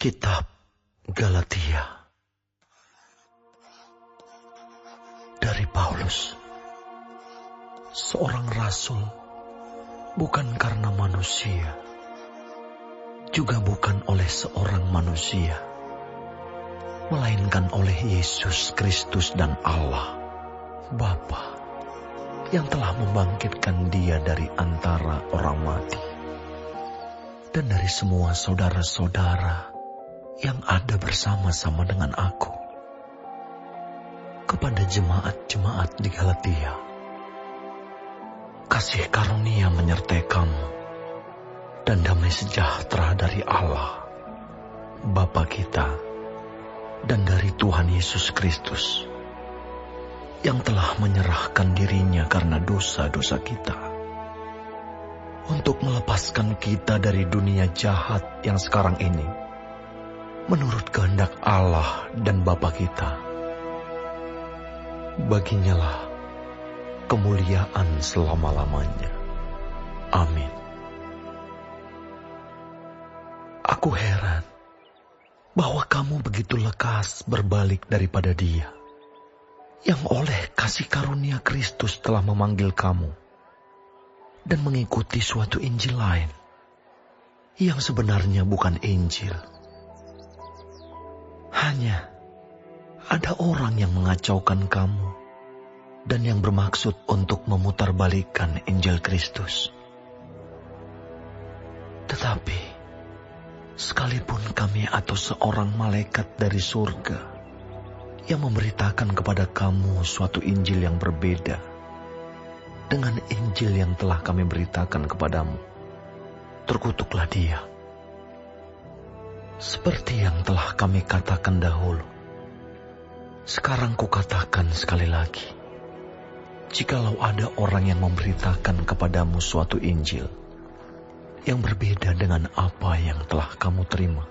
Kitab Galatia dari Paulus, seorang rasul, bukan karena manusia, juga bukan oleh seorang manusia, melainkan oleh Yesus Kristus dan Allah, Bapa, yang telah membangkitkan Dia dari antara orang mati, dan dari semua saudara-saudara yang ada bersama-sama dengan aku. Kepada jemaat-jemaat di Galatia, kasih karunia menyertai kamu, dan damai sejahtera dari Allah, Bapa kita, dan dari Tuhan Yesus Kristus, yang telah menyerahkan dirinya karena dosa-dosa kita, untuk melepaskan kita dari dunia jahat yang sekarang ini, menurut kehendak Allah dan Bapa kita. Baginya lah kemuliaan selama-lamanya. Amin. Aku heran bahwa kamu begitu lekas berbalik daripada Dia, yang oleh kasih karunia Kristus telah memanggil kamu, dan mengikuti suatu Injil lain, yang sebenarnya bukan Injil. Hanya ada orang yang mengacaukan kamu dan yang bermaksud untuk memutarbalikkan Injil Kristus. Tetapi, sekalipun kami atau seorang malaikat dari surga yang memberitakan kepada kamu suatu Injil yang berbeda dengan Injil yang telah kami beritakan kepadamu, terkutuklah dia. Seperti yang telah kami katakan dahulu, sekarang kukatakan sekali lagi, jikalau ada orang yang memberitakan kepadamu suatu Injil yang berbeda dengan apa yang telah kamu terima,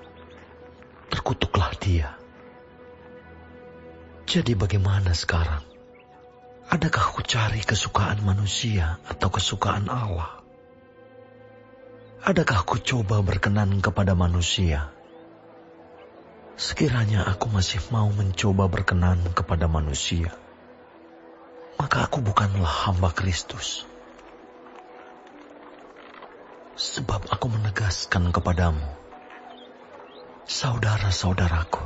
terkutuklah dia. Jadi bagaimana sekarang? Adakah ku cari kesukaan manusia atau kesukaan Allah? Adakah ku coba berkenan kepada manusia? Sekiranya aku masih mau mencoba berkenan kepada manusia, maka aku bukanlah hamba Kristus. Sebab aku menegaskan kepadamu, saudara-saudaraku,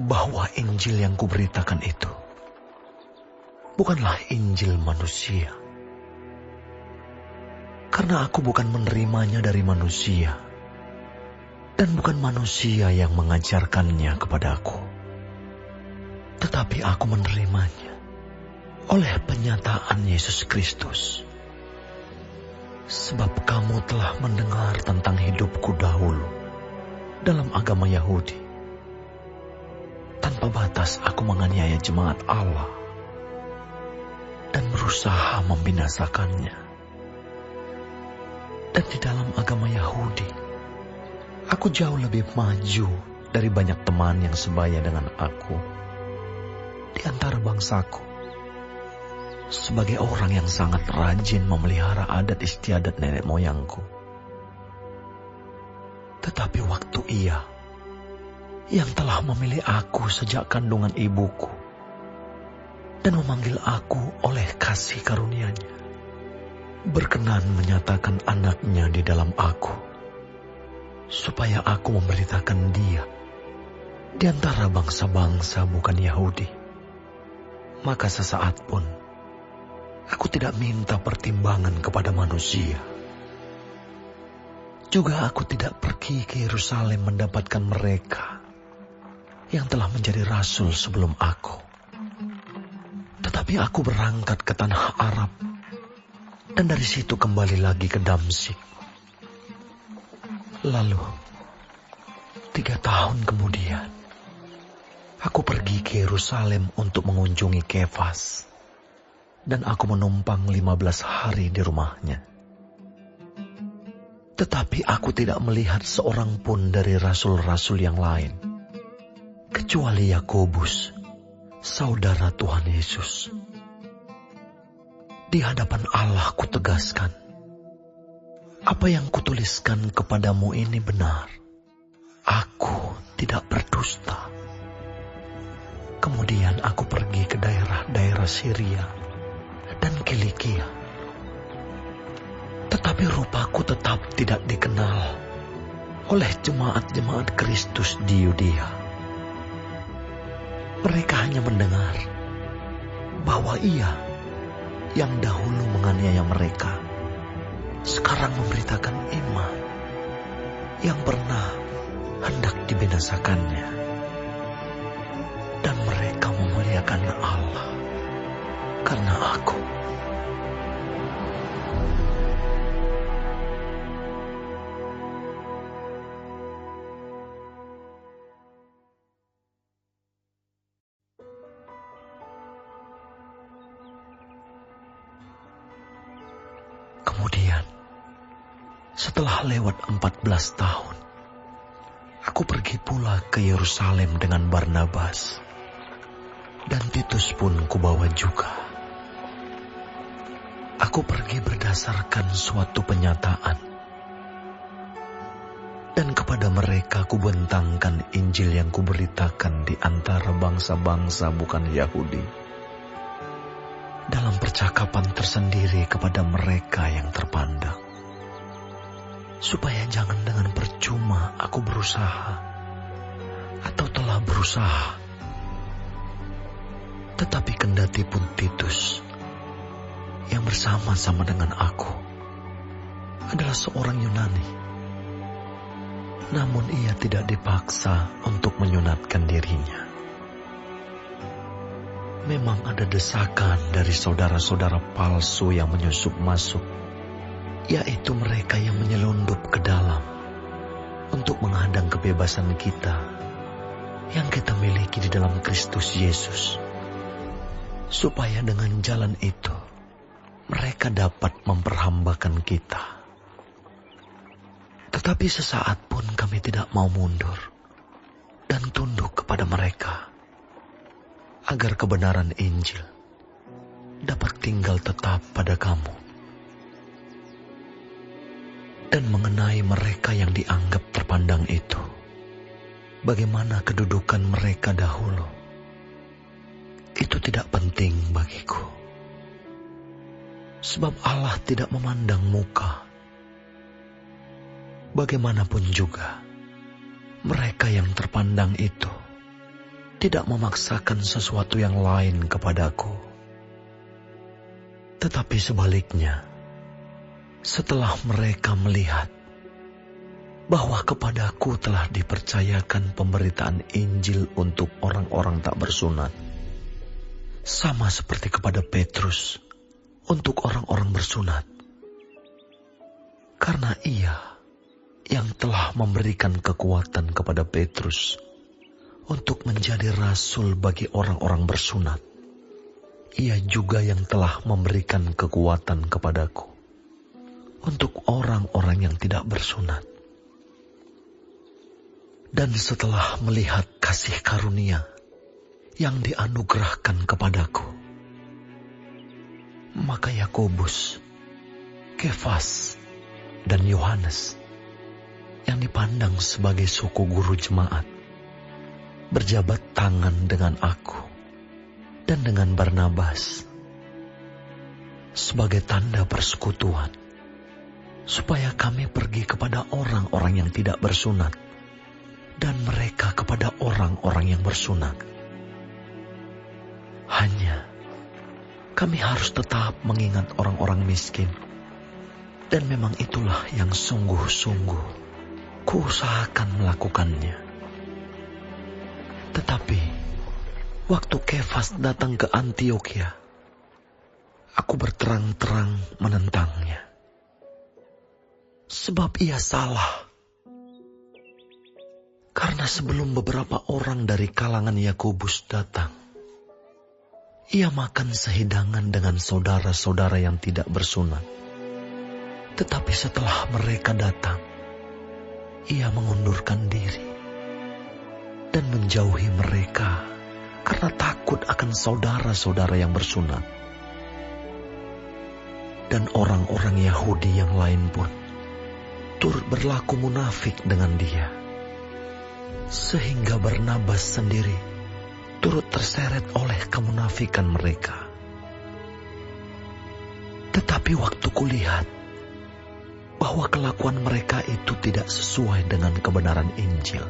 bahwa Injil yang kuberitakan itu bukanlah Injil manusia. Karena aku bukan menerimanya dari manusia, dan bukan manusia yang mengajarkannya kepadaku, tetapi aku menerimanya oleh penyataan Yesus Kristus. Sebab kamu telah mendengar tentang hidupku dahulu dalam agama Yahudi. Tanpa batas aku menganiaya jemaat Allah dan berusaha membinasakannya. Dan di dalam agama Yahudi, aku jauh lebih maju dari banyak teman yang sebaya dengan aku di antara bangsaku, sebagai orang yang sangat rajin memelihara adat istiadat nenek moyangku. Tetapi waktu Ia, yang telah memilih aku sejak kandungan ibuku dan memanggil aku oleh kasih karunia-Nya, berkenan menyatakan anaknya di dalam aku, supaya aku memberitakan Dia di antara bangsa-bangsa bukan Yahudi. Maka sesaat pun aku tidak minta pertimbangan kepada manusia, Juga aku tidak pergi ke Yerusalem mendapatkan mereka yang telah menjadi rasul sebelum aku. Tetapi aku berangkat ke tanah Arab dan dari situ kembali lagi ke Damsyik. Lalu 3 tahun kemudian, aku pergi ke Yerusalem untuk mengunjungi Kefas, dan aku menumpang 15 hari di rumahnya. Tetapi aku tidak melihat seorang pun dari rasul-rasul yang lain, kecuali Yakobus, saudara Tuhan Yesus. Di hadapan Allah kutegaskan, apa yang kutuliskan kepadamu ini benar. Aku tidak berdusta. Kemudian aku pergi ke daerah-daerah Syria dan Kilikia. Tetapi rupaku tetap tidak dikenal oleh jemaat-jemaat Kristus di Yudea. Mereka hanya mendengar bahwa ia yang dahulu menganiaya mereka sekarang memberitakan iman yang pernah hendak dibinasakannya. Dan mereka memuliakan Allah karena aku. Kemudian, setelah lewat 14 tahun, aku pergi pula ke Yerusalem dengan Barnabas, dan Titus pun kubawa juga. Aku pergi berdasarkan suatu penyataan, dan kepada mereka kubentangkan Injil yang kuberitakan di antara bangsa-bangsa bukan Yahudi, dalam percakapan tersendiri kepada mereka yang terpandang, supaya jangan dengan percuma aku berusaha atau telah berusaha. Tetapi kendati pun Titus yang bersama-sama dengan aku adalah seorang Yunani, namun ia tidak dipaksa untuk menyunatkan dirinya. Memang ada desakan dari saudara-saudara palsu yang menyusup masuk, yaitu mereka yang menyelundup ke dalam untuk menghadang kebebasan kita yang kita miliki di dalam Kristus Yesus, supaya dengan jalan itu mereka dapat memperhambakan kita. Tetapi sesaat pun kami tidak mau mundur dan tunduk kepada mereka, agar kebenaran Injil dapat tinggal tetap pada kamu. Dan mengenai mereka yang dianggap terpandang itu, bagaimana kedudukan mereka dahulu, itu tidak penting bagiku. Sebab Allah tidak memandang muka. Bagaimanapun juga, mereka yang terpandang itu tidak memaksakan sesuatu yang lain kepadaku. Tetapi sebaliknya, setelah mereka melihat bahwa kepadaku telah dipercayakan pemberitaan Injil untuk orang-orang tak bersunat, sama seperti kepada Petrus untuk orang-orang bersunat, karena ia yang telah memberikan kekuatan kepada Petrus untuk menjadi rasul bagi orang-orang bersunat, ia juga yang telah memberikan kekuatan kepadaku untuk orang-orang yang tidak bersunat. Dan setelah melihat kasih karunia yang dianugerahkan kepadaku, maka Yakobus, Kefas, dan Yohanes yang dipandang sebagai suku guru jemaat berjabat tangan dengan aku dan dengan Barnabas sebagai tanda persekutuan, supaya kami pergi kepada orang-orang yang tidak bersunat dan mereka kepada orang-orang yang bersunat. Hanya kami harus tetap mengingat orang-orang miskin Dan memang itulah yang sungguh-sungguh kuusahakan melakukannya. Tetapi waktu Kefas datang ke Antiokhia, aku berterang-terang menentangnya. Sebab ia salah. Karena sebelum beberapa orang dari kalangan Yakobus datang, ia makan sehidangan dengan saudara-saudara yang tidak bersunat. Tetapi setelah mereka datang, ia mengundurkan diri dan menjauhi mereka karena takut akan saudara-saudara yang bersunat. Dan orang-orang Yahudi yang lain pun turut berlaku munafik dengan dia, sehingga Barnabas sendiri turut terseret oleh kemunafikan mereka. Tetapi waktu kulihat bahwa kelakuan mereka itu tidak sesuai dengan kebenaran Injil,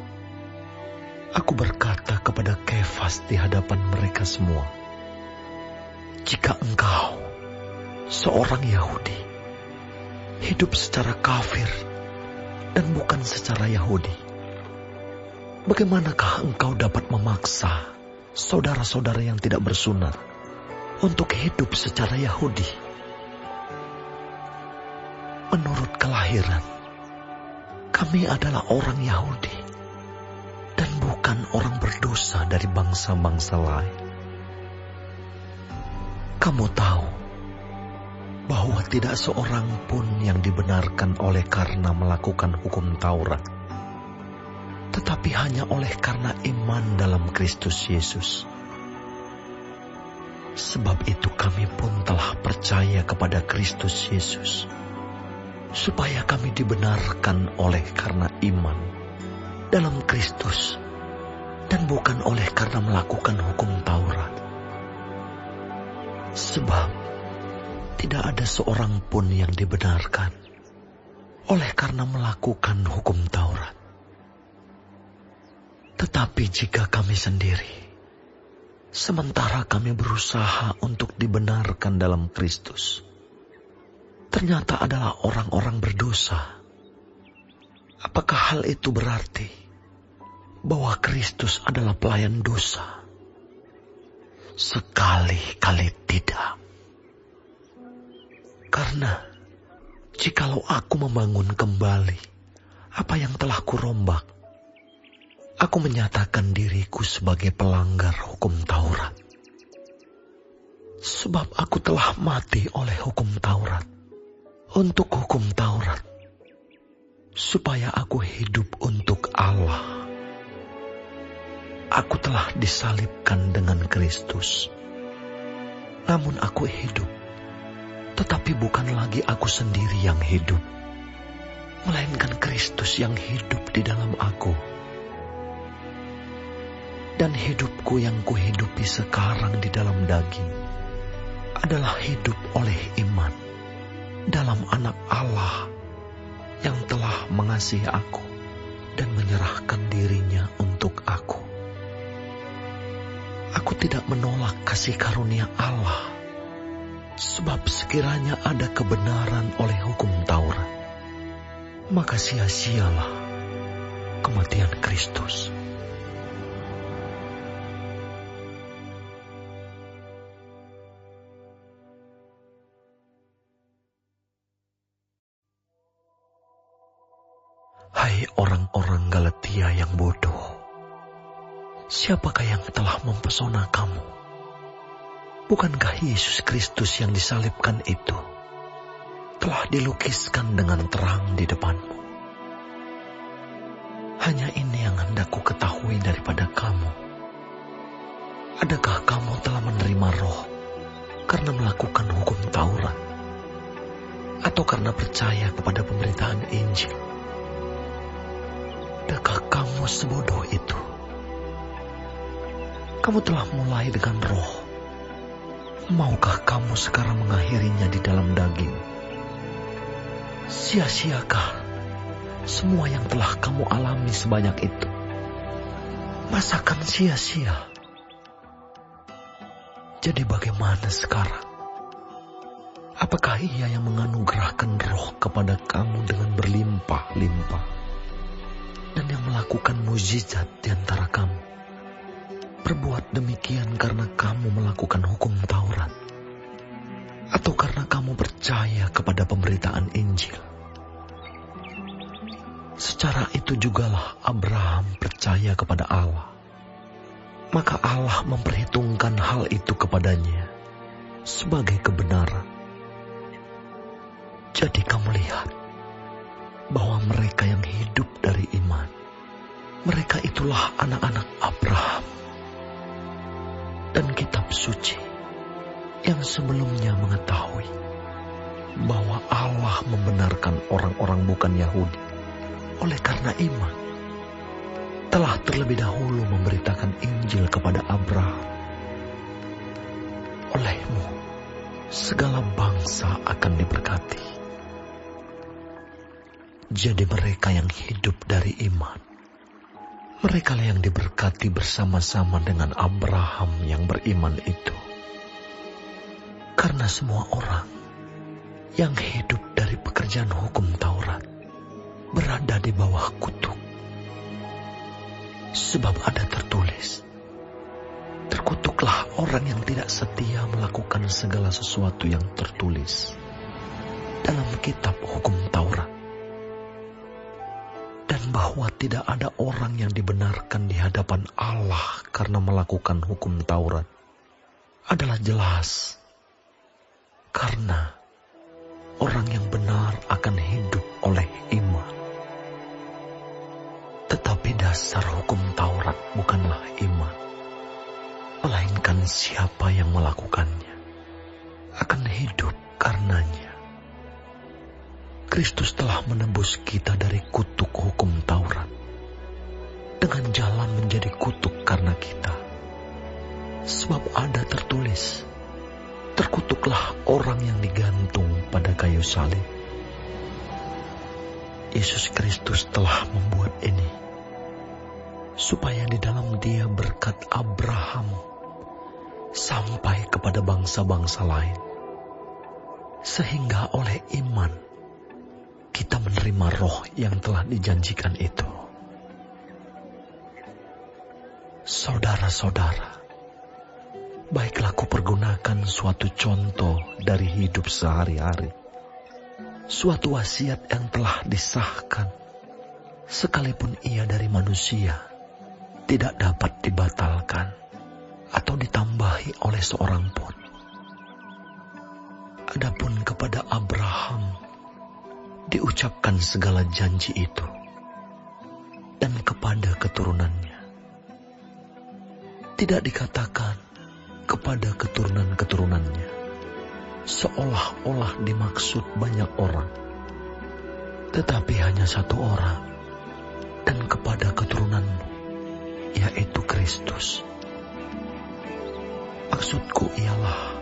aku berkata kepada Kefas di hadapan mereka semua, "Jika engkau, seorang Yahudi, hidup secara kafir dan bukan secara Yahudi, bagaimanakah engkau dapat memaksa saudara-saudara yang tidak bersunat untuk hidup secara Yahudi? Menurut kelahiran, kami adalah orang Yahudi dan bukan orang berdosa dari bangsa-bangsa lain. Kamu tahu bahwa tidak seorang pun yang dibenarkan oleh karena melakukan hukum Taurat, tetapi hanya oleh karena iman dalam Kristus Yesus. Sebab itu kami pun telah percaya kepada Kristus Yesus, supaya kami dibenarkan oleh karena iman dalam Kristus dan bukan oleh karena melakukan hukum Taurat. Sebab tidak ada seorang pun yang dibenarkan oleh karena melakukan hukum Taurat. Tetapi jika kami sendiri, sementara kami berusaha untuk dibenarkan dalam Kristus, ternyata adalah orang-orang berdosa, apakah hal itu berarti bahwa Kristus adalah pelayan dosa? Sekali-kali tidak. Karena jikalau aku membangun kembali apa yang telah kurombak, aku menyatakan diriku sebagai pelanggar hukum Taurat. Sebab aku telah mati oleh hukum Taurat, untuk hukum Taurat, supaya aku hidup untuk Allah. Aku telah disalibkan dengan Kristus. Namun aku hidup, tetapi bukan lagi aku sendiri yang hidup, melainkan Kristus yang hidup di dalam aku. Dan hidupku yang kuhidupi sekarang di dalam daging adalah hidup oleh iman dalam Anak Allah yang telah mengasihi aku dan menyerahkan dirinya untuk aku. Aku tidak menolak kasih karunia Allah, sebab sekiranya ada kebenaran oleh hukum Taurat, maka sia-sialah kematian Kristus. Hai orang-orang Galatia yang bodoh, siapakah yang telah mempesona kamu? Bukankah Yesus Kristus yang disalibkan itu telah dilukiskan dengan terang di depanmu? Hanya ini yang hendak ku ketahui daripada kamu. Adakah kamu telah menerima Roh karena melakukan hukum Taurat, atau karena percaya kepada pemberitaan Injil? Adakah kamu sebodoh itu? Kamu telah mulai dengan Roh. Maukah kamu sekarang mengakhirinya di dalam daging? Sia-siakah semua yang telah kamu alami sebanyak itu? Masakan sia-sia? Jadi bagaimana sekarang? Apakah Ia yang menganugerahkan roh kepada kamu dengan berlimpah-limpah dan yang melakukan mukjizat di antara kamu? Berbuat demikian karena kamu melakukan hukum Taurat atau karena kamu percaya kepada pemberitaan Injil? Secara itu jugalah Abraham percaya kepada Allah. Maka Allah memperhitungkan hal itu kepadanya sebagai kebenaran. Jadi kamu lihat bahwa mereka yang hidup dari iman, mereka itulah anak-anak Abraham. Dan kitab suci yang sebelumnya mengetahui bahwa Allah membenarkan orang-orang bukan Yahudi oleh karena iman, telah terlebih dahulu memberitakan Injil kepada Abraham. Olehmu segala bangsa akan diberkati. Jadi mereka yang hidup dari iman, mereka yang diberkati bersama-sama dengan Abraham yang beriman itu. Karena semua orang yang hidup dari pekerjaan hukum Taurat berada di bawah kutuk. Sebab ada tertulis, terkutuklah orang yang tidak setia melakukan segala sesuatu yang tertulis dalam kitab hukum Taurat. Dan bahwa tidak ada orang yang dibenarkan di hadapan Allah karena melakukan hukum Taurat adalah jelas. Karena orang yang benar akan hidup oleh iman. Tetapi dasar hukum Taurat bukanlah iman, melainkan siapa yang melakukannya akan hidup karenanya. Kristus telah menebus kita dari kutuk hukum Taurat dengan jalan menjadi kutuk karena kita. Sebab ada tertulis, terkutuklah orang yang digantung pada kayu salib. Yesus Kristus telah membuat ini supaya di dalam Dia berkat Abraham sampai kepada bangsa-bangsa lain, sehingga oleh iman kita menerima roh yang telah dijanjikan itu. Saudara-saudara, baiklah kupergunakan suatu contoh dari hidup sehari-hari, suatu wasiat yang telah disahkan, sekalipun ia dari manusia, tidak dapat dibatalkan atau ditambahi oleh seorang pun. Adapun kepada Abraham diucapkan segala janji itu, dan kepada keturunannya. Tidak dikatakan kepada keturunan-keturunannya, seolah-olah dimaksud banyak orang, tetapi hanya satu orang, dan kepada keturunanmu, yaitu Kristus. Maksudku ialah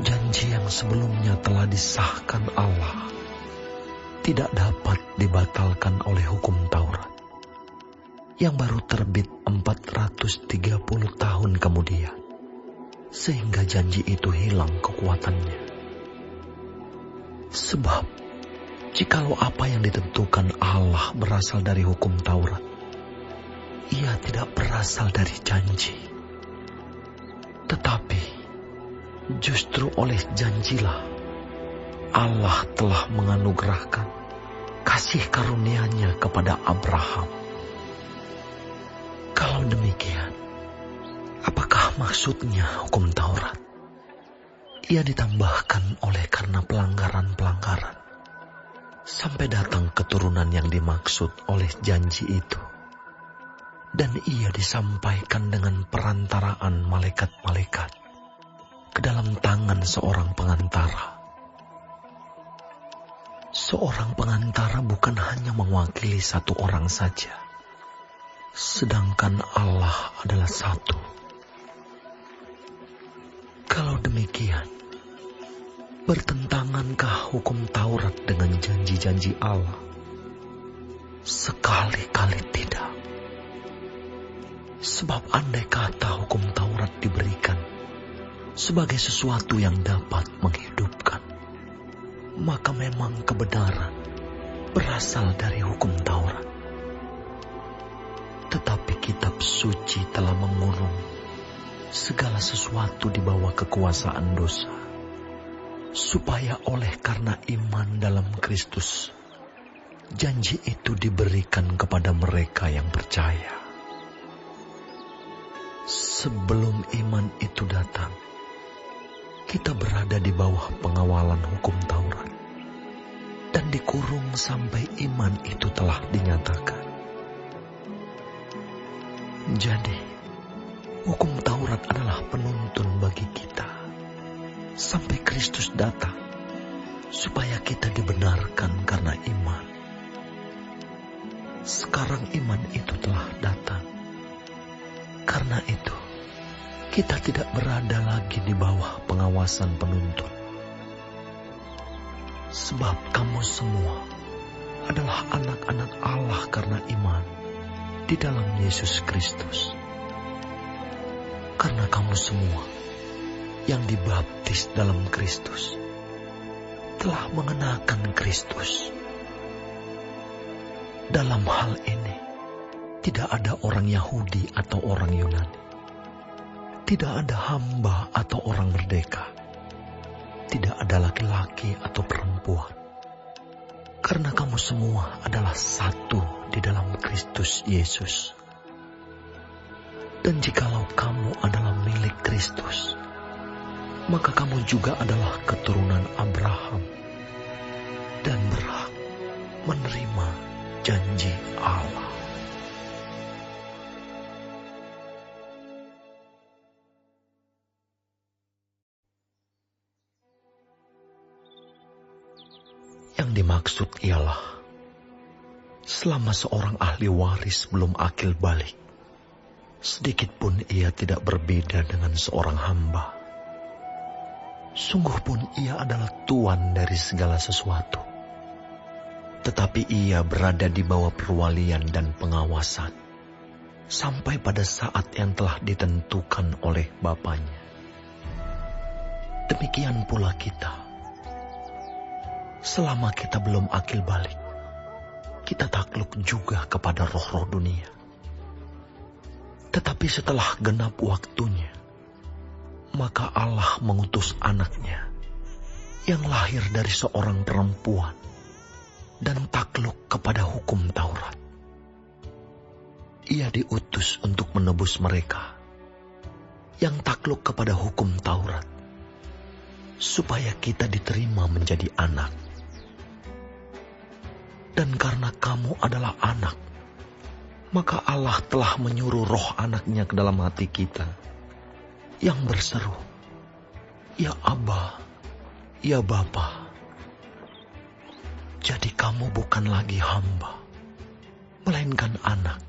janji yang sebelumnya telah disahkan Allah tidak dapat dibatalkan oleh hukum Taurat yang baru terbit 430 tahun kemudian, sehingga janji itu hilang kekuatannya. Sebab jikalau apa yang ditentukan Allah berasal dari hukum Taurat, ia tidak berasal dari janji, tetapi justru oleh janjilah Allah telah menganugerahkan kasih karunia-Nya kepada Abraham. Kalau demikian, apakah maksudnya hukum Taurat? Ia ditambahkan oleh karena pelanggaran-pelanggaran, sampai datang keturunan yang dimaksud oleh janji itu. Dan ia disampaikan dengan perantaraan malaikat-malaikat ke dalam tangan seorang pengantara. Seorang pengantara bukan hanya mewakili satu orang saja, sedangkan Allah adalah satu. Kalau demikian, bertentangankah hukum Taurat dengan janji-janji Allah? Sekali-kali tidak. Sebab andai kata hukum Taurat diberikan sebagai sesuatu yang dapat menghidupkan, maka memang kebenaran berasal dari hukum Taurat. Tetapi kitab suci telah mengurung segala sesuatu di bawah kekuasaan dosa, supaya oleh karena iman dalam Kristus, janji itu diberikan kepada mereka yang percaya. Sebelum iman itu datang, kita berada di bawah pengawalan hukum Taurat dan dikurung sampai iman itu telah dinyatakan. Jadi, hukum Taurat adalah penuntun bagi kita sampai Kristus datang, supaya kita dibenarkan karena iman. Sekarang iman itu telah datang. Karena itu, kita tidak berada lagi di bawah pengawasan penuntun. Sebab kamu semua adalah anak-anak Allah karena iman di dalam Yesus Kristus. Karena kamu semua yang dibaptis dalam Kristus telah mengenakan Kristus. Dalam hal ini, tidak ada orang Yahudi atau orang Yunani. Tidak ada hamba atau orang merdeka. Tidak ada laki-laki atau perempuan. Karena kamu semua adalah satu di dalam Kristus Yesus. Dan jikalau kamu adalah milik Kristus, maka kamu juga adalah keturunan Abraham dan berhak menerima janji Allah. Yang dimaksud ialah, selama seorang ahli waris belum akil balik, sedikit pun ia tidak berbeda dengan seorang hamba. Sungguh pun ia adalah tuan dari segala sesuatu. Tetapi ia berada di bawah perwalian dan pengawasan, sampai pada saat yang telah ditentukan oleh Bapanya. Demikian pula kita. Selama kita belum akil balik, kita takluk juga kepada roh-roh dunia. Tetapi setelah genap waktunya, maka Allah mengutus anaknya yang lahir dari seorang perempuan dan takluk kepada hukum Taurat. Ia diutus untuk menebus mereka yang takluk kepada hukum Taurat, supaya kita diterima menjadi anak. Dan karena kamu adalah anak, maka Allah telah menyuruh roh anaknya ke dalam hati kita, yang berseru, "Ya Abba, ya Bapa." Jadi kamu bukan lagi hamba, melainkan anak.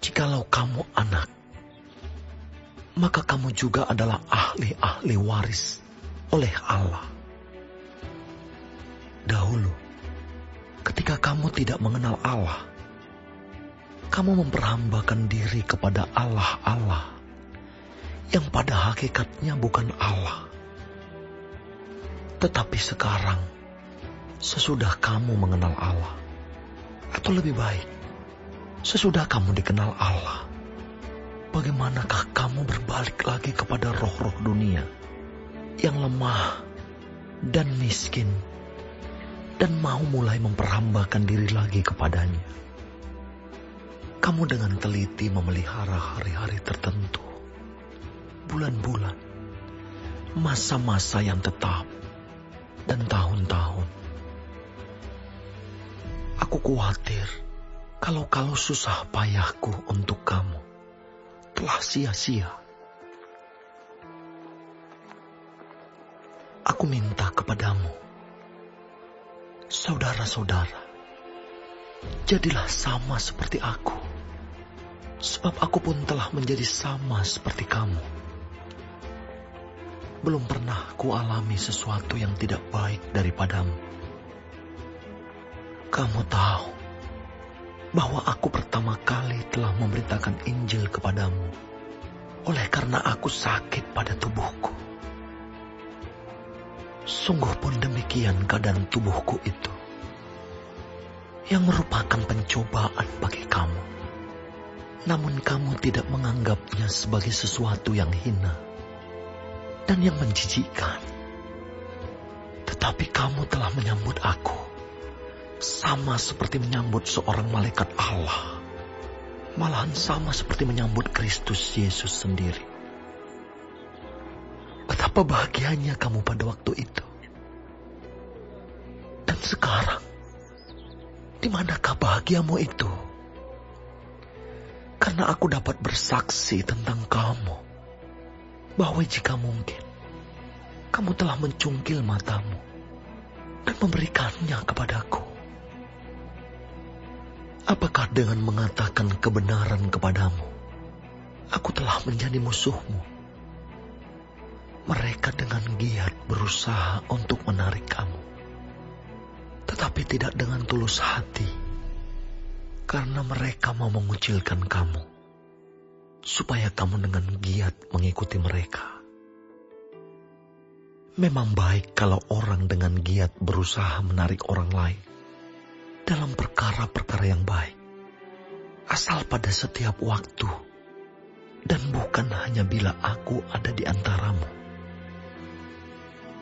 Jikalau kamu anak, maka kamu juga adalah ahli-ahli waris oleh Allah. Dahulu, ketika kamu tidak mengenal Allah, kamu memperhambakan diri kepada Allah-Allah yang pada hakikatnya bukan Allah. Tetapi sekarang, sesudah kamu mengenal Allah, atau lebih baik, sesudah kamu dikenal Allah, bagaimanakah kamu berbalik lagi kepada roh-roh dunia yang lemah dan miskin, dan mau mulai memperhambakan diri lagi kepadanya? Kamu dengan teliti memelihara hari-hari tertentu, bulan-bulan, masa-masa yang tetap, dan tahun-tahun. Aku khawatir kalau susah payahku untuk kamu telah sia-sia. Aku minta kepadamu, saudara-saudara, jadilah sama seperti aku, sebab aku pun telah menjadi sama seperti kamu. Belum pernah kualami sesuatu yang tidak baik daripadamu. Kamu tahu bahwa aku pertama kali telah memberitakan Injil kepadamu oleh karena aku sakit pada tubuhku. Sungguh pun demikian keadaan tubuhku itu, yang merupakan pencobaan bagi kamu. Namun kamu tidak menganggapnya sebagai sesuatu yang hina dan yang menjijikkan. Tetapi kamu telah menyambut aku, sama seperti menyambut seorang malaikat Allah. Malahan sama seperti menyambut Kristus Yesus sendiri. Betapa bahagianya kamu pada waktu itu. Dan sekarang, di manakah bahagiamu itu? Karena aku dapat bersaksi tentang kamu, bahwa jika mungkin, kamu telah mencungkil matamu dan memberikannya kepadaku. Apakah dengan mengatakan kebenaran kepadamu, aku telah menjadi musuhmu? Mereka dengan giat berusaha untuk menarik kamu, tetapi tidak dengan tulus hati, karena mereka mau mengucilkan kamu, supaya kamu dengan giat mengikuti mereka. Memang baik kalau orang dengan giat berusaha menarik orang lain dalam perkara-perkara yang baik, asal pada setiap waktu, dan bukan hanya bila aku ada di antaramu.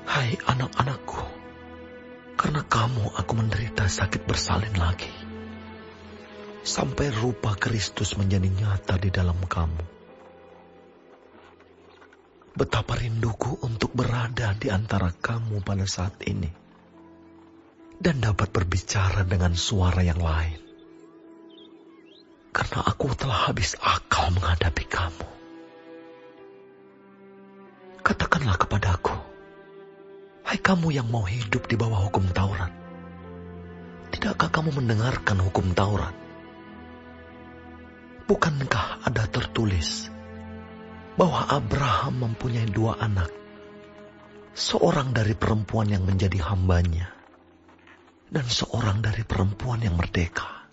Hai anak-anakku, karena kamu aku menderita sakit bersalin lagi, sampai rupa Kristus menjadi nyata di dalam kamu. Betapa rinduku untuk berada di antara kamu pada saat ini, dan dapat berbicara dengan suara yang lain. Karena aku telah habis akal menghadapi kamu. Katakanlah kepadaku, hai kamu yang mau hidup di bawah hukum Taurat, tidakkah kamu mendengarkan hukum Taurat? Bukankah ada tertulis bahwa Abraham mempunyai 2 anak, seorang dari perempuan yang menjadi hambanya, dan seorang dari perempuan yang merdeka?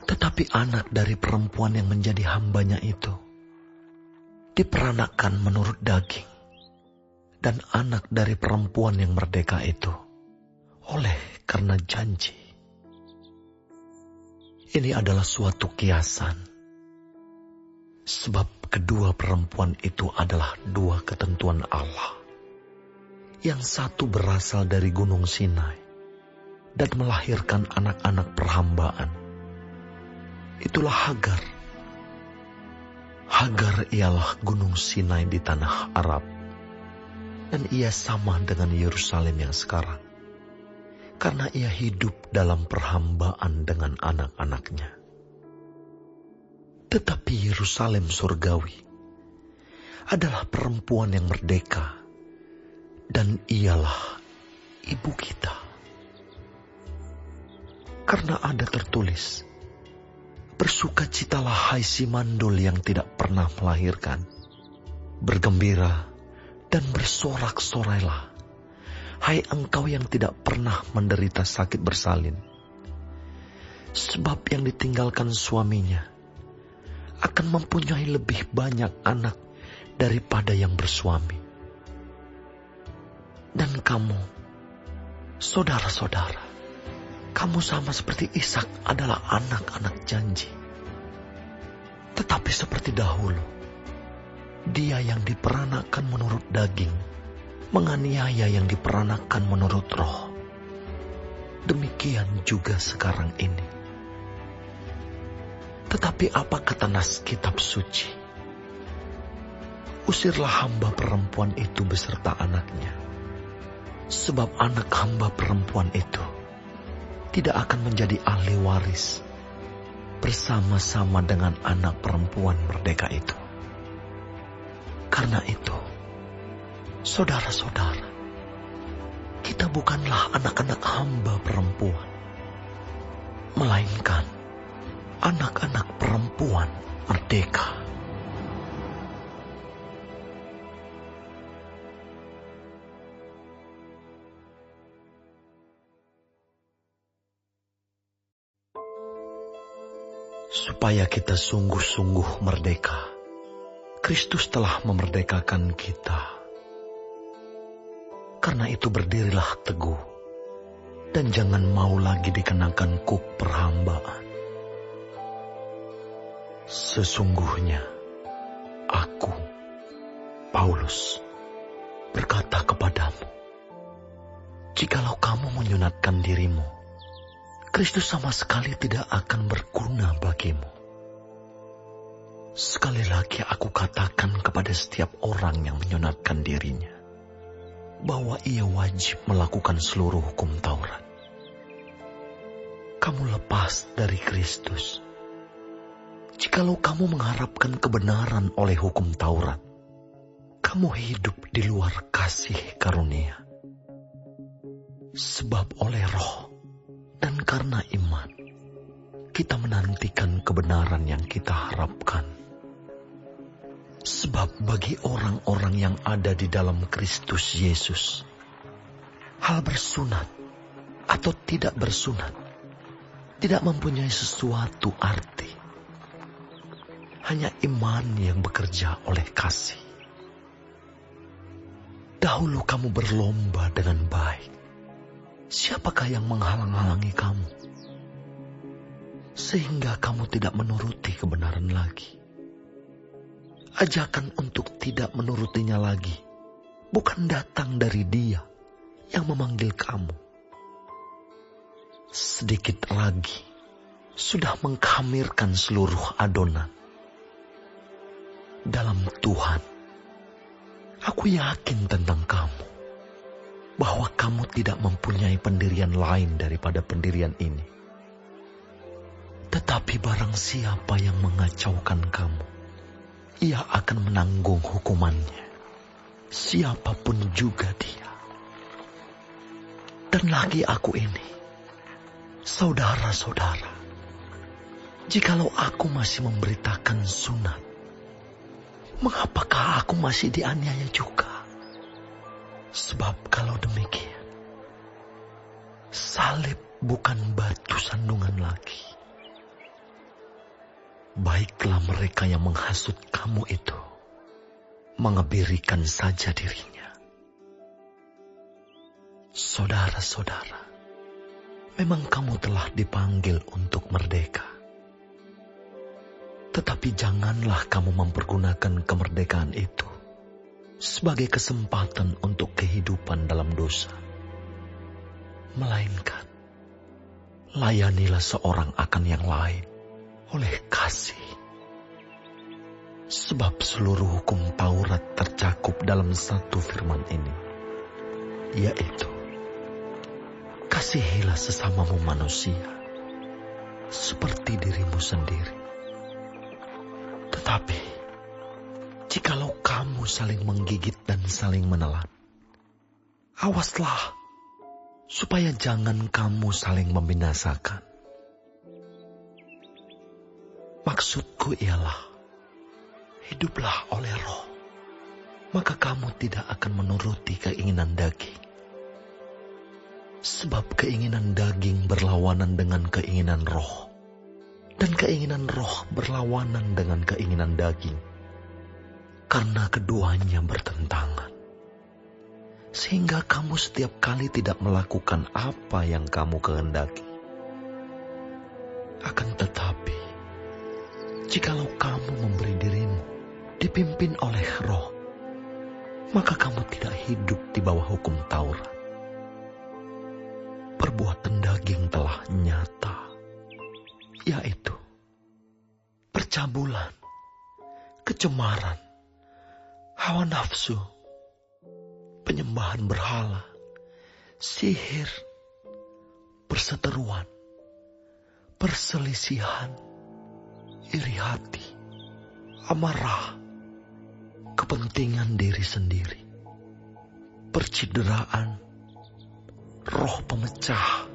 Tetapi anak dari perempuan yang menjadi hambanya itu diperanakan menurut daging, dan anak dari perempuan yang merdeka itu oleh karena janji. Ini adalah suatu kiasan, sebab kedua perempuan itu adalah 2 ketentuan Allah. Yang satu berasal dari Gunung Sinai dan melahirkan anak-anak perhambaan. Itulah Hagar. Hagar ialah Gunung Sinai di tanah Arab, dan ia sama dengan Yerusalem yang sekarang, karena ia hidup dalam perhambaan dengan anak-anaknya. Tetapi Yerusalem surgawi adalah perempuan yang merdeka, dan ialah ibu kita. Karena ada tertulis, bersukacitalah hai si mandul yang tidak pernah melahirkan, bergembira dan bersorak-sorailah, hai engkau yang tidak pernah menderita sakit bersalin. Sebab yang ditinggalkan suaminya akan mempunyai lebih banyak anak daripada yang bersuami. Dan kamu, saudara-saudara, kamu sama seperti Ishak adalah anak-anak janji. Tetapi seperti dahulu, dia yang diperanakan menurut daging menganiaya yang diperanakan menurut roh. Demikian juga sekarang ini. Tetapi apa kata nas kitab suci? Usirlah hamba perempuan itu beserta anaknya, sebab anak hamba perempuan itu tidak akan menjadi ahli waris bersama-sama dengan anak perempuan merdeka itu. Karena itu, saudara-saudara, kita bukanlah anak-anak hamba perempuan, melainkan anak-anak perempuan merdeka. Supaya kita sungguh-sungguh merdeka, Kristus telah memerdekakan kita. Karena itu berdirilah teguh, dan jangan mau lagi dikenakan kuk perhambaan. Sesungguhnya, aku, Paulus, berkata kepadamu, jikalau kamu menyunatkan dirimu, Kristus sama sekali tidak akan berguna bagimu. Sekali lagi aku katakan kepada setiap orang yang menyunatkan dirinya, bahwa ia wajib melakukan seluruh hukum Taurat. Kamu lepas dari Kristus. Jikalau kamu mengharapkan kebenaran oleh hukum Taurat, kamu hidup di luar kasih karunia. Sebab oleh Roh dan karena iman, kita menantikan kebenaran yang kita harapkan. Sebab bagi orang-orang yang ada di dalam Kristus Yesus, hal bersunat atau tidak bersunat tidak mempunyai sesuatu arti. Hanya iman yang bekerja oleh kasih. Dahulu kamu berlomba dengan baik. Siapakah yang menghalang-halangi kamu? Sehingga kamu tidak menuruti kebenaran lagi. Ajakan untuk tidak menurutinya lagi bukan datang dari Dia yang memanggil kamu. Sedikit lagi sudah mengkhamirkan seluruh adonan. Dalam Tuhan, aku yakin tentang kamu, bahwa kamu tidak mempunyai pendirian lain daripada pendirian ini. Tetapi barang siapa yang mengacaukan kamu, ia akan menanggung hukumannya, siapapun juga dia. Dan lagi aku ini, saudara-saudara, jikalau aku masih memberitakan sunat, mengapakah aku masih dianiaya juga? Sebab kalau demikian, salib bukan batu sandungan lagi. Baiklah mereka yang menghasut kamu itu, mengebirikan saja dirinya. Saudara-saudara, memang kamu telah dipanggil untuk merdeka. Tetapi janganlah kamu mempergunakan kemerdekaan itu sebagai kesempatan untuk kehidupan dalam dosa. Melainkan, layanilah seorang akan yang lain oleh kasih. Sebab seluruh hukum Taurat tercakup dalam satu firman ini, yaitu, kasihilah sesamamu manusia seperti dirimu sendiri. Tetapi, jikalau kamu saling menggigit dan saling menelan, awaslah supaya jangan kamu saling membinasakan. Maksudku ialah, hiduplah oleh Roh, maka kamu tidak akan menuruti keinginan daging. Sebab keinginan daging berlawanan dengan keinginan Roh, dan keinginan Roh berlawanan dengan keinginan daging, karena keduanya bertentangan. Sehingga kamu setiap kali tidak melakukan apa yang kamu kehendaki. Akan tetapi, jikalau kamu memberi dirimu dipimpin oleh Roh, maka kamu tidak hidup di bawah hukum Taurat. Perbuatan daging telah nyata, yaitu percabulan, kecemaran, hawa nafsu, penyembahan berhala, sihir, perseteruan, perselisihan, iri hati, amarah, kepentingan diri sendiri, percideraan, roh pemecah,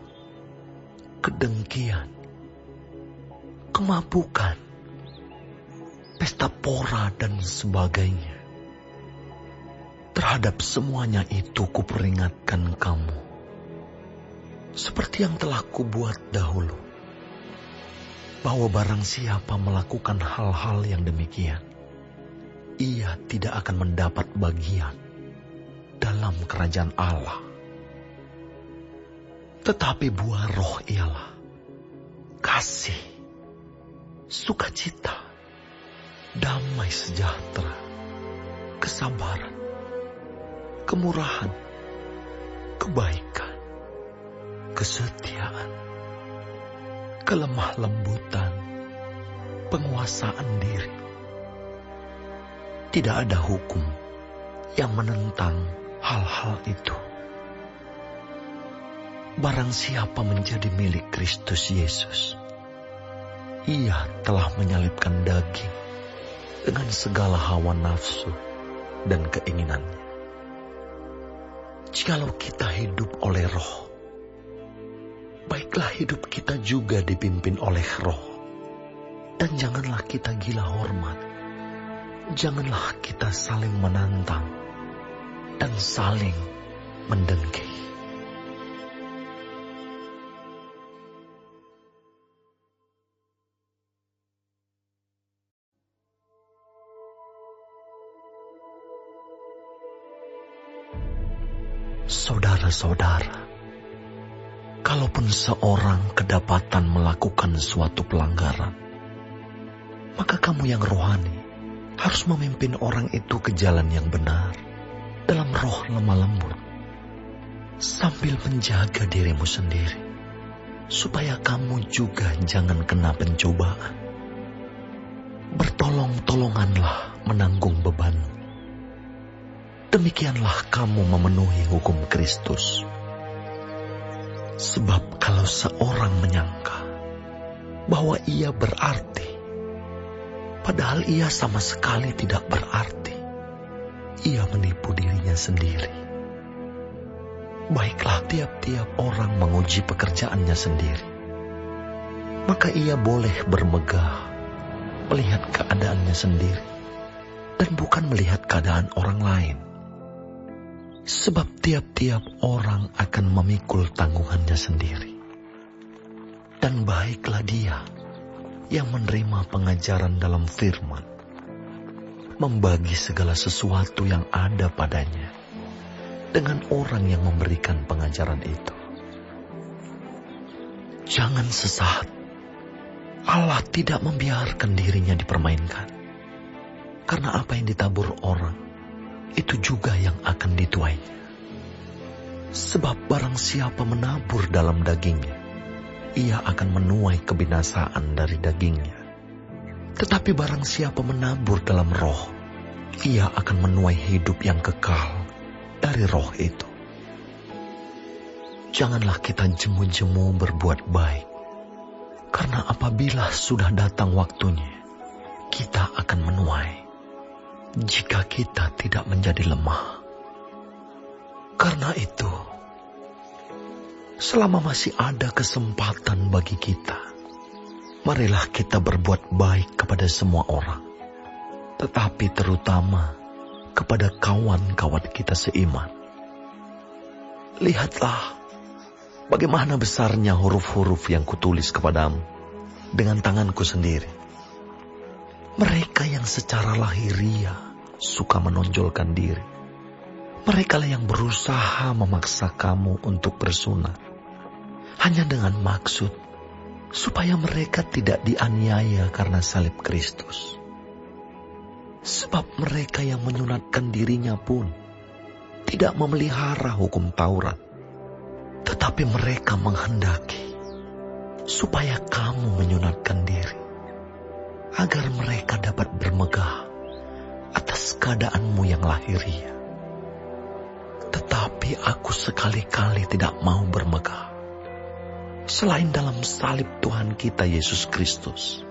kedengkian, kemabukan, pesta pora dan sebagainya. Terhadap semuanya itu kuperingatkan kamu, seperti yang telah kubuat dahulu, bahwa barang siapa melakukan hal-hal yang demikian, ia tidak akan mendapat bagian dalam kerajaan Allah. Tetapi buah roh ialah kasih, sukacita, damai sejahtera, kesabaran, kemurahan, kebaikan, kesetiaan, kelemah lembutan, penguasaan diri. Tidak ada hukum yang menentang hal-hal itu. Barang siapa menjadi milik Kristus Yesus, ia telah menyalibkan daging dengan segala hawa nafsu dan keinginannya. Jikalau kita hidup oleh roh, baiklah hidup kita juga dipimpin oleh roh. Dan janganlah kita gila hormat. Janganlah kita saling menantang dan saling mendengki. Saudara-saudara, kalaupun seorang kedapatan melakukan suatu pelanggaran, maka kamu yang rohani harus memimpin orang itu ke jalan yang benar dalam roh lemah lembut, sambil menjaga dirimu sendiri, supaya kamu juga jangan kena pencobaan. Bertolong-tolonganlah menanggung beban. Demikianlah kamu memenuhi hukum Kristus. Sebab kalau seorang menyangka bahwa ia berarti, padahal ia sama sekali tidak berarti, ia menipu dirinya sendiri. Baiklah tiap-tiap orang menguji pekerjaannya sendiri, maka ia boleh bermegah melihat keadaannya sendiri dan bukan melihat keadaan orang lain. Sebab tiap-tiap orang akan memikul tanggungannya sendiri. Dan baiklah dia yang menerima pengajaran dalam firman, membagi segala sesuatu yang ada padanya dengan orang yang memberikan pengajaran itu. Jangan sesat. Allah tidak membiarkan dirinya dipermainkan. Karena apa yang ditabur orang, itu juga yang akan dituainya. Sebab barang siapa menabur dalam dagingnya, ia akan menuai kebinasaan dari dagingnya. Tetapi barang siapa menabur dalam roh, ia akan menuai hidup yang kekal dari roh itu. Janganlah kita jemu-jemu berbuat baik, karena apabila sudah datang waktunya, kita akan menuai. Jika kita tidak menjadi lemah. Karena itu, selama masih ada kesempatan bagi kita, marilah kita berbuat baik kepada semua orang, tetapi terutama kepada kawan-kawan kita seiman. Lihatlah bagaimana besarnya huruf-huruf yang kutulis kepadamu dengan tanganku sendiri. Mereka yang secara lahiriah suka menonjolkan diri. Mereka lah yang berusaha memaksa kamu untuk bersunat, hanya dengan maksud supaya mereka tidak dianiaya karena salib Kristus. Sebab mereka yang menyunatkan dirinya pun tidak memelihara hukum Taurat, tetapi mereka menghendaki supaya kamu menyunatkan diri, agar mereka dapat bermegah atas keadaanmu yang lahiriah. Tetapi aku sekali-kali tidak mau bermegah, selain dalam salib Tuhan kita Yesus Kristus.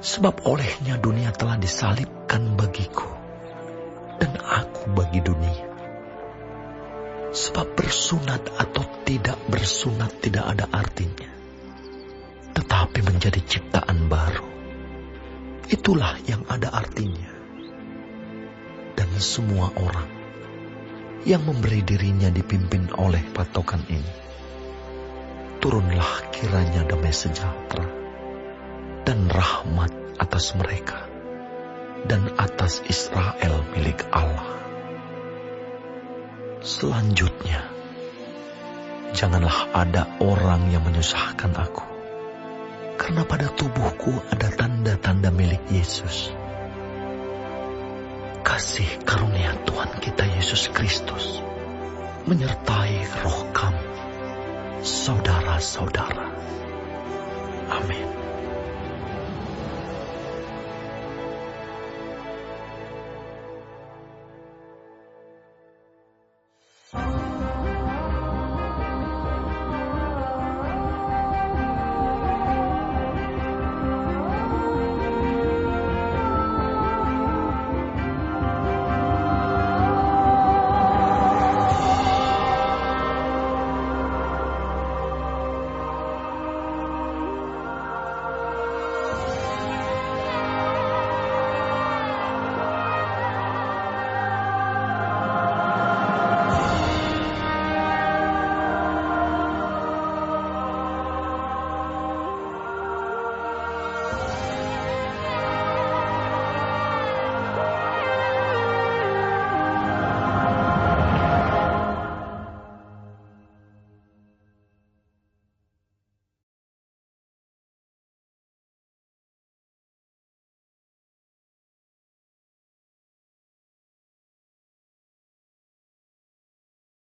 Sebab olehnya dunia telah disalibkan bagiku, dan aku bagi dunia. Sebab bersunat atau tidak bersunat tidak ada artinya, tetapi menjadi ciptaan baru, itulah yang ada artinya. Dan semua orang yang memberi dirinya dipimpin oleh patokan ini, turunlah kiranya damai sejahtera dan rahmat atas mereka dan atas Israel milik Allah. Selanjutnya, janganlah ada orang yang menyusahkan aku, karena pada tubuhku ada tanda-tanda milik Yesus. Kasih karunia Tuhan kita Yesus Kristus menyertai roh kamu, saudara-saudara. Amin.